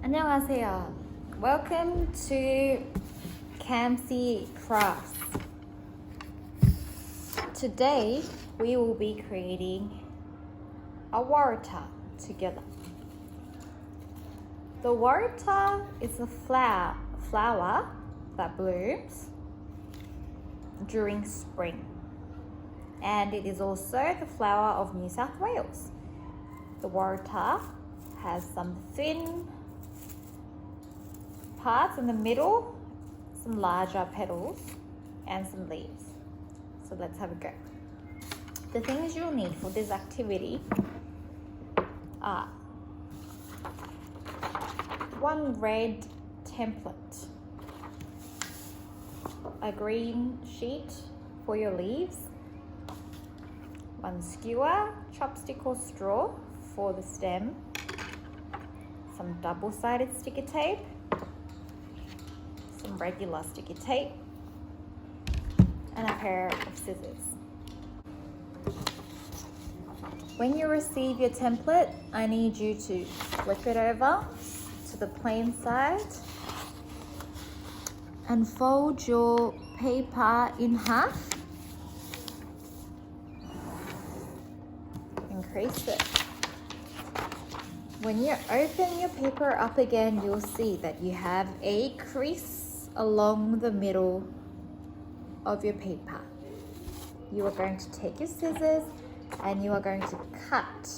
안녕하세요. Welcome to Campsie Crafts. Today we will be creating a waratah together. The waratah is a flower that blooms during spring, and it is also the flower of New South Wales. The waratah has some thin parts in the middle, some larger petals, and some leaves. So let's have a go. The things you'll need for this activity are one red template, a green sheet for your leaves, one skewer, chopstick or straw for the stem, some double-sided sticky tape, some regular sticky tape, and a pair of scissors. When you receive your template, I need you to flip it over to the plain side and fold your paper in half. Increase it. When you open your paper up again, you'll see that you have a crease along the middle of your paper. You are going to take your scissors and you are going to cut.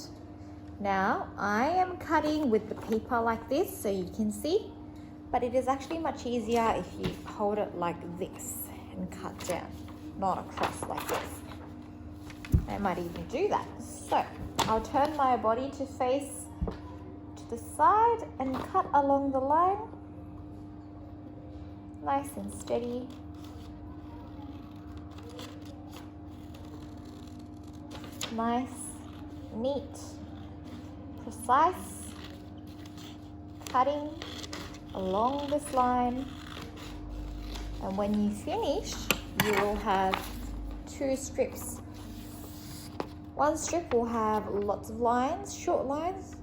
Now, I am cutting with the paper like this so you can see, but it is actually much easier if you hold it like this and cut down, not across like this. I might even do that. So, I'll turn my body to face to the side and cut along the line. Nice and steady. Nice, neat, precise cutting along this line. And when you finish, you will have two strips. One strip will have lots of lines, short lines.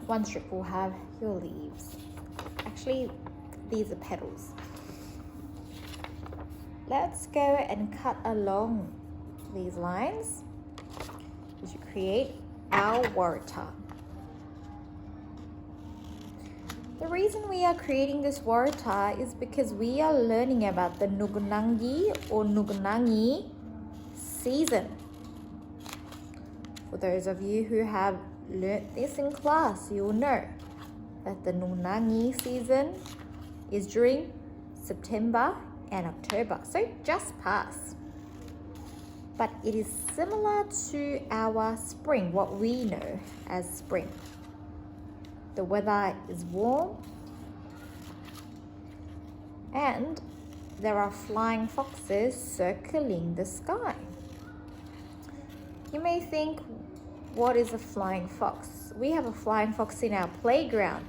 One strip will have your leaves. Actually, these are petals. Let's go and cut along these lines to create our waratah. The reason we are creating this waratah is because we are learning about the Ngoonungi or Ngoonungi season. For those of you who have learnt this in class, you will know that the Ngoonungi season is during September and October, so just past. But it is similar to our spring, what we know as spring. The weather is warm and there are flying foxes circling the sky. You may think, what is a flying fox? We have a flying fox in our playground.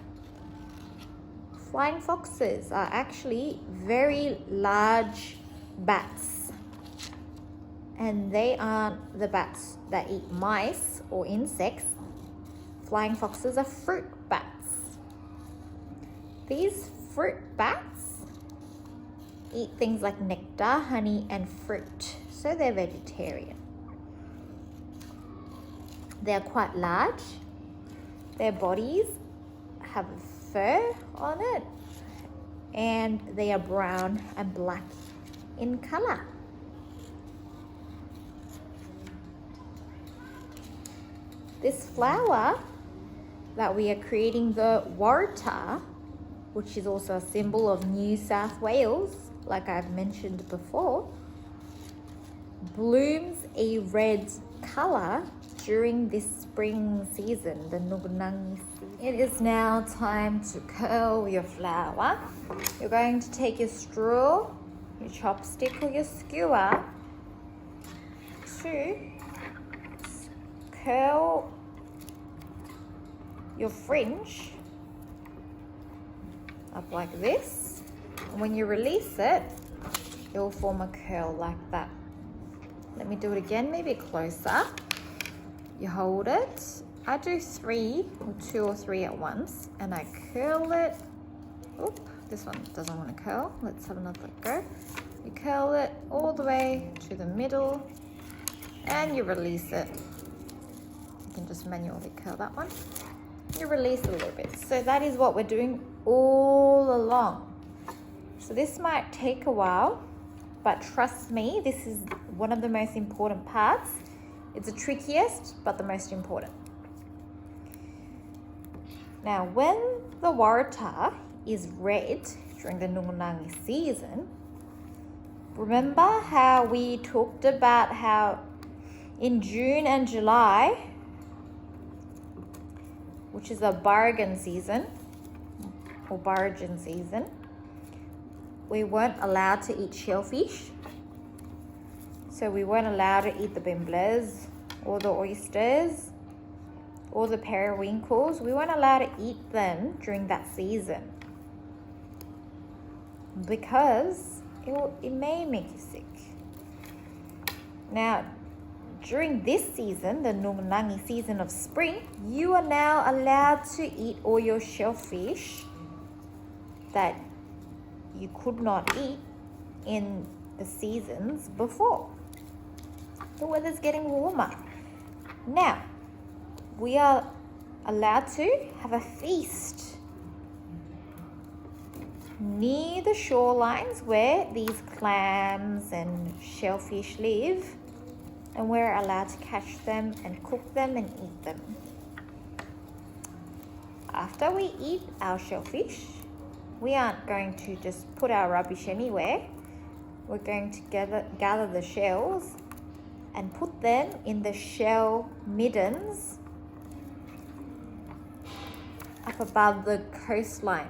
Flying foxes are actually very large bats. And they aren't the bats that eat mice or insects. Flying foxes are fruit bats. These fruit bats eat things like nectar, honey, and fruit. So they're vegetarian. They're quite large. Their bodies have fur on it, and they are brown and black in color. This flower that we are creating, the waratah, which is also a symbol of New South Wales, like I've mentioned before, blooms a red color during this spring season, the Ngoonungi season. It is now time to curl your flower. You're going to take your straw, your chopstick or your skewer to curl your fringe up like this. And when you release it, it will form a curl like that. Let me do it again, maybe closer. You hold it I do 3 or 2 or 3 at once, and I curl it. Oop, this one doesn't want to curl. Let's have another go. You curl it all the way to the middle and you release it. You can just manually curl that one. You release a little bit. So that is what we're doing all along. So this might take a while, but trust me, this is one of the most important parts. It's the trickiest, but the most important. Now, when the Waratah is red during the Ngoonungi season, remember how we talked about how in June and July, which is a bargain season or bargain season, we weren't allowed to eat shellfish. So we weren't allowed to eat the bimbles or the oysters or the periwinkles. We weren't allowed to eat them during that season because it may make you sick. Now, during this season, the Ngoonungi season of spring, you are now allowed to eat all your shellfish that you could not eat in the seasons before. The weather's getting warmer. Now, we are allowed to have a feast near the shorelines where these clams and shellfish live, and we're allowed to catch them and cook them and eat them. After we eat our shellfish, we aren't going to just put our rubbish anywhere. We're going to gather the shells and put them in the shell middens up above the coastline,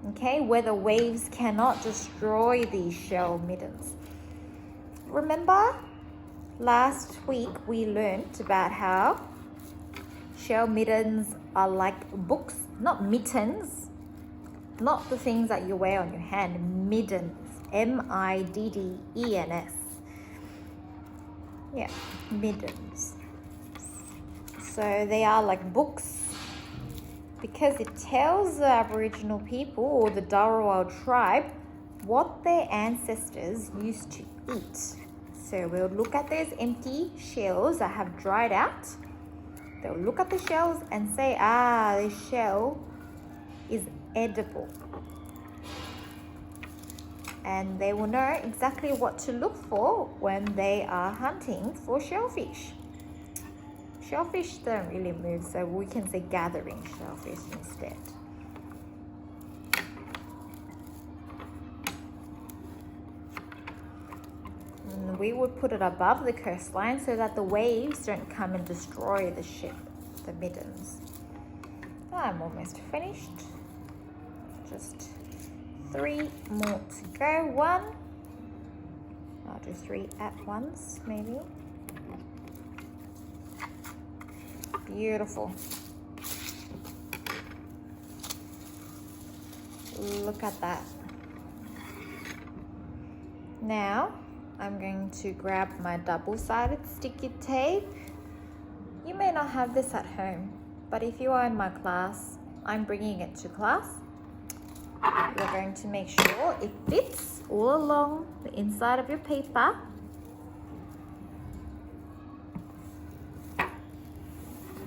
okay, where the waves cannot destroy these shell middens. Remember, last week we learned about how shell middens are like books, not mittens, not the things that you wear on your hand, middens, middens. Yeah, middens. So they are like books because it tells the Aboriginal people or the Dharawal tribe what their ancestors used to eat. So we'll look at those empty shells that have dried out. They'll look at the shells and say, this shell is edible. And they will know exactly what to look for when they are hunting for shellfish. Shellfish don't really move, so we can say gathering shellfish instead. And we would put it above the coastline so that the waves don't come and destroy the ship, the middens. I'm almost finished. Just 3 more to go. 1. I'll do 3 at once, maybe. Beautiful. Look at that. Now, I'm going to grab my double-sided sticky tape. You may not have this at home, but if you are in my class, I'm bringing it to class. You're going to make sure it fits all along the inside of your paper.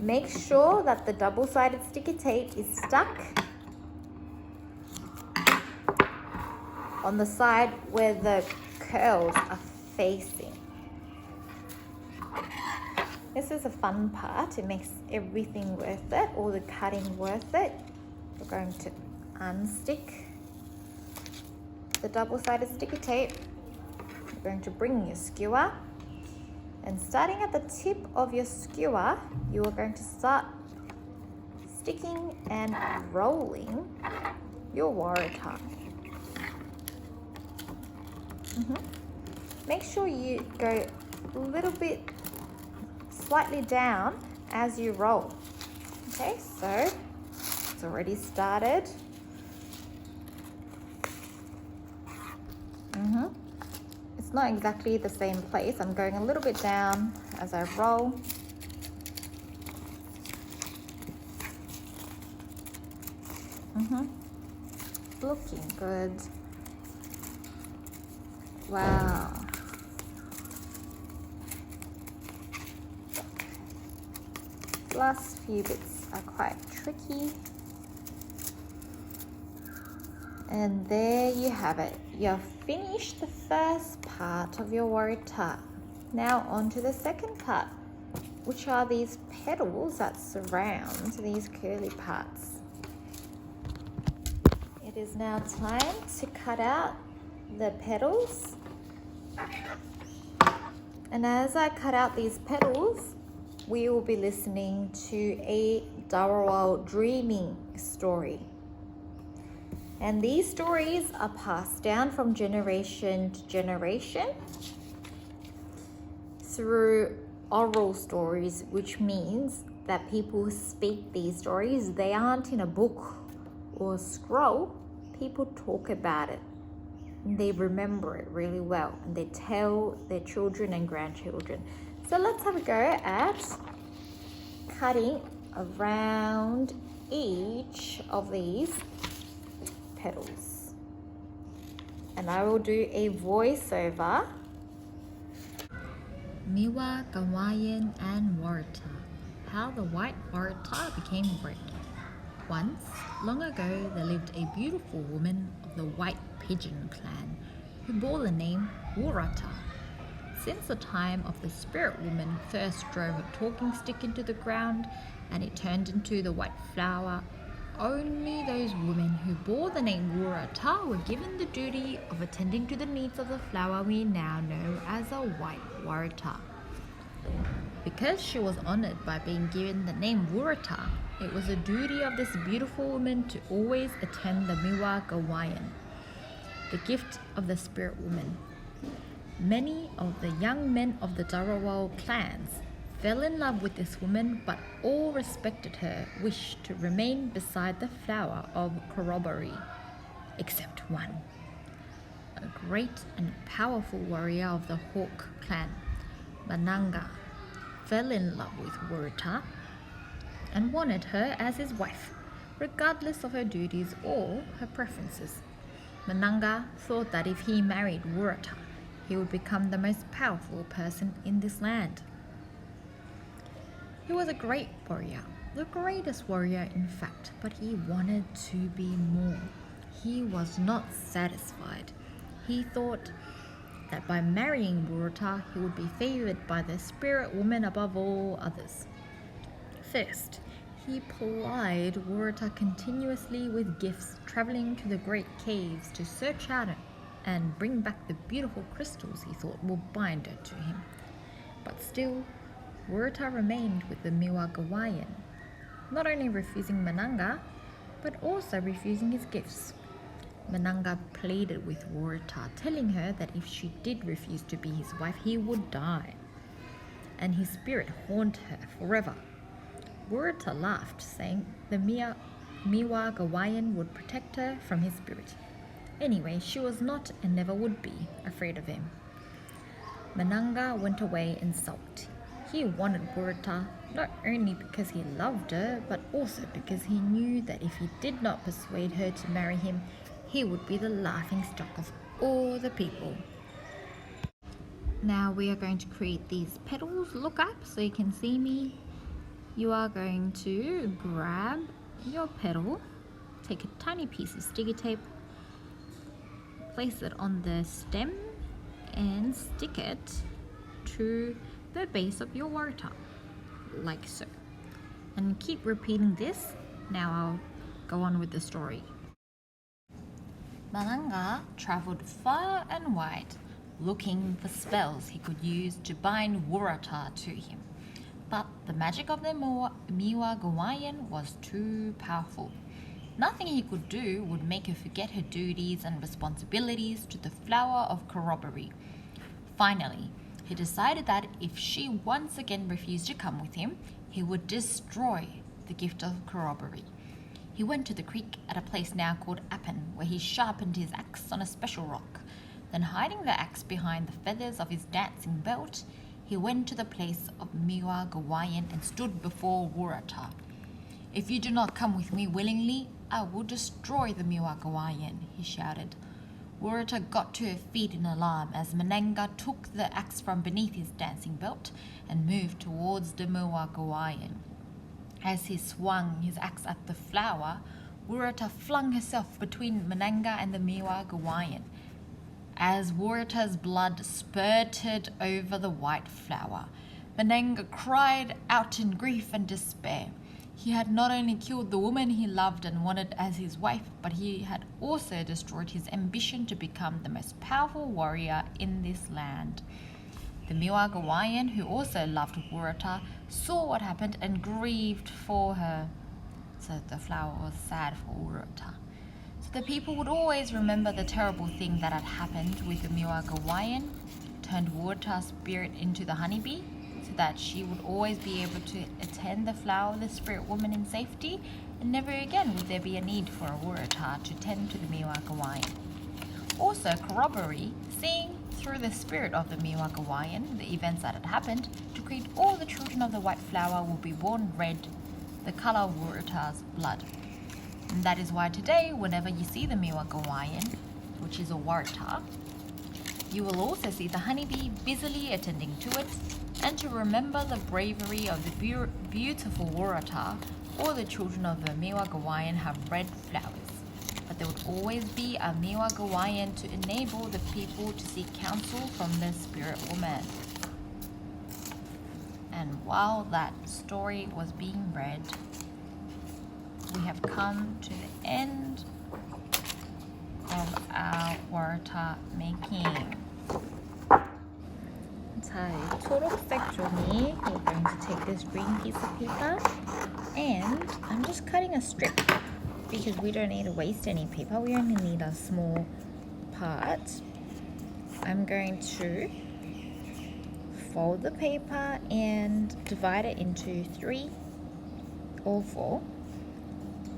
Make sure that the double-sided sticky tape is stuck on the side where the curls are facing. This is a fun part. It makes everything worth it, all the cutting worth it. We're going to unstick the double-sided sticky tape. You're going to bring your skewer, and starting at the tip of your skewer, you are going to start sticking and rolling your Waratah. Make sure you go a little bit slightly down as you roll. Okay, so it's already started. It's not exactly the same place. I'm going a little bit down as I roll. Looking good. Wow. Last few bits are quite tricky. And there you have it. You've finished the first part of your waratah. Now on to the second part, which are these petals that surround these curly parts. It is now time to cut out the petals. And as I cut out these petals, we will be listening to a Dharawal dreaming story. And these stories are passed down from generation to generation through oral stories, which means that people speak these stories. They aren't in a book or a scroll. People talk about it. And they remember it really well, and they tell their children and grandchildren. So let's have a go at cutting around each of these petals. And I will do a voiceover. Miwa Gawaian and Waratah. How the white Waratah became red. Once, long ago, there lived a beautiful woman of the White Pigeon clan who bore the name Waratah. Since the time of the spirit woman first drove a talking stick into the ground and it turned into the white flower, only those women who bore the name Waratah were given the duty of attending to the needs of the flower we now know as a white Waratah. Because she was honoured by being given the name Waratah, it was a duty of this beautiful woman to always attend the Miwa Gawaian, the gift of the spirit woman. Many of the young men of the Dharawal clans fell in love with this woman, but all respected her wish to remain beside the flower of corroboree, except one. A great and powerful warrior of the Hawk clan, Mananga, fell in love with Waratah and wanted her as his wife, regardless of her duties or her preferences. Mananga thought that if he married Waratah, he would become the most powerful person in this land. He was a great warrior, the greatest warrior in fact, but he wanted to be more. He was not satisfied. He thought that by marrying Waratah, he would be favoured by the spirit woman above all others. First, he plied Waratah continuously with gifts, travelling to the great caves to search out and bring back the beautiful crystals he thought will bind her to him. But still, Waratah remained with the Miwa Gawaian, not only refusing Mananga, but also refusing his gifts. Mananga pleaded with Waratah, telling her that if she did refuse to be his wife, he would die, and his spirit haunted her forever. Waratah laughed, saying the Miwa Gawaian would protect her from his spirit. Anyway, she was not and never would be afraid of him. Mananga went away and sulked. He wanted Waratah not only because he loved her, but also because he knew that if he did not persuade her to marry him, he would be the laughingstock of all the people. Now we are going to create these petals. Look up so you can see me. You are going to grab your petal, take a tiny piece of sticky tape, place it on the stem and stick it to the base of your waratah, like so. And keep repeating this. Now I'll go on with the story. Mananga travelled far and wide, looking for spells he could use to bind Waratah to him. But the magic of the Miwa Gawaian was too powerful. Nothing he could do would make her forget her duties and responsibilities to the flower of corroboree. Finally, he decided that if she once again refused to come with him, he would destroy the gift of corroboree. He went to the creek at a place now called Appen, where he sharpened his axe on a special rock. Then, hiding the axe behind the feathers of his dancing belt, he went to the place of Miwa Gawaian and stood before Waratah. "If you do not come with me willingly, I will destroy the Miwa Gawaian, he shouted. Waratah got to her feet in alarm as Mananga took the axe from beneath his dancing belt and moved towards the Miwa Gawaian. As he swung his axe at the flower, Waratah flung herself between Mananga and the Miwa Gawaian. As Waratah's blood spurted over the white flower, Mananga cried out in grief and despair. He had not only killed the woman he loved and wanted as his wife, but he had also destroyed his ambition to become the most powerful warrior in this land. The Miwa Gawaian, who also loved Waratah, saw what happened and grieved for her. So the flower was sad for Waratah. So the people would always remember the terrible thing that had happened with the Miwa Gawaian, turned Waratah's spirit into the honeybee, so that she would always be able to attend the flower of the spirit woman in safety, and never again would there be a need for a Waratah to tend to the Miwa Gawaian. Also corroboree, seeing through the spirit of the Miwa Gawaian the events that had happened, decreed all the children of the white flower will be born red, the colour of Waratah's blood. And that is why today, whenever you see the Miwa Gawaian, which is a Waratah, you will also see the honeybee busily attending to it, and to remember the bravery of the beautiful Waratah, all the children of the Miwa Gawaian have red flowers. But there would always be a Miwa Gawaian to enable the people to seek counsel from the spirit woman. And while that story was being read, we have come to the end of our Waratah making. 자, 이 초록색 종이, you're going to take this green piece of paper, and I'm just cutting a strip because we don't need to waste any paper. We only need a small part. I'm going to fold the paper and divide it into 3 or 4,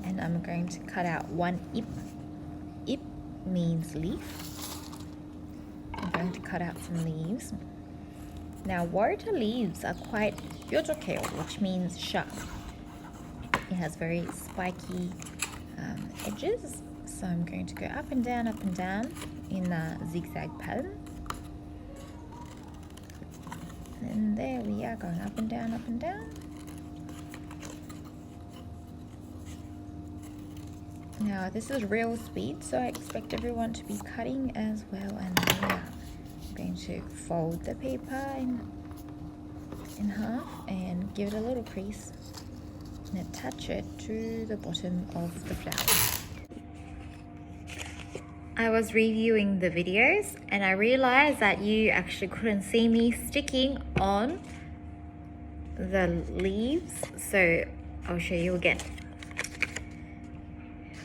and I'm going to cut out one ip. Ip means leaf. I'm going to cut out some leaves. Now, Waratah leaves are quite yojokeo, which means sharp. It has very spiky edges, so I'm going to go up and down in a zigzag pattern. And there we are, going up and down, up and down. Now, this is real speed, so I expect everyone to be cutting as well. And there we are. I'm going to fold the paper in half and give it a little crease and attach it to the bottom of the flower. I was reviewing the videos and I realized that you actually couldn't see me sticking on the leaves, so I'll show you again.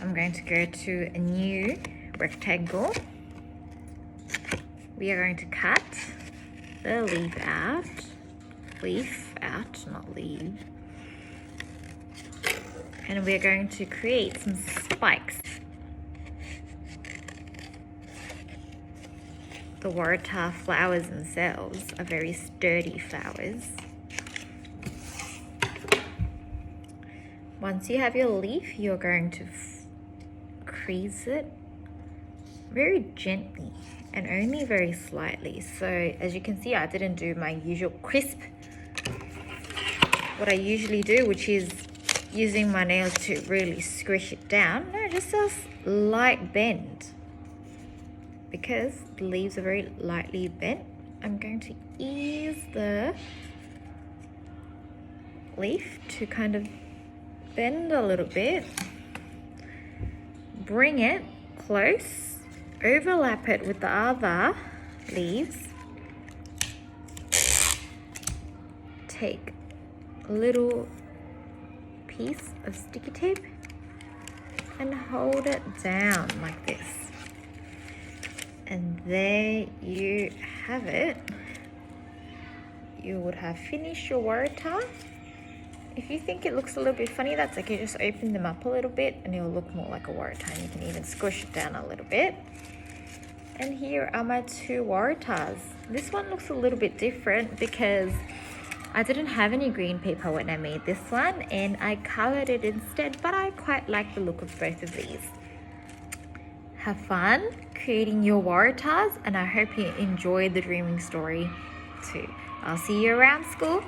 I'm going to go to a new rectangle. We are going to cut the leaf out, not leaf. And we're going to create some spikes. The Waratah flowers themselves are very sturdy flowers. Once you have your leaf, you're going to crease it very gently and only very slightly. So as you can see, I didn't do my usual crisp, what I usually do, which is using my nails to really squish it down. No, just a light bend. Because the leaves are very lightly bent, I'm going to ease the leaf to kind of bend a little bit, bring it close, overlap it with the other leaves, take a little piece of sticky tape and hold it down like this. And there you have it. You would have finished your Waratah. If you think it looks a little bit funny, that's okay. Just open them up a little bit and it'll look more like a Waratah. And you can even squish it down a little bit. And here are my 2 Waratahs. This one looks a little bit different because I didn't have any green paper when I made this one and I colored it instead, but I quite like the look of both of these. Have fun creating your Waratahs and I hope you enjoyed the dreaming story too. I'll see you around school.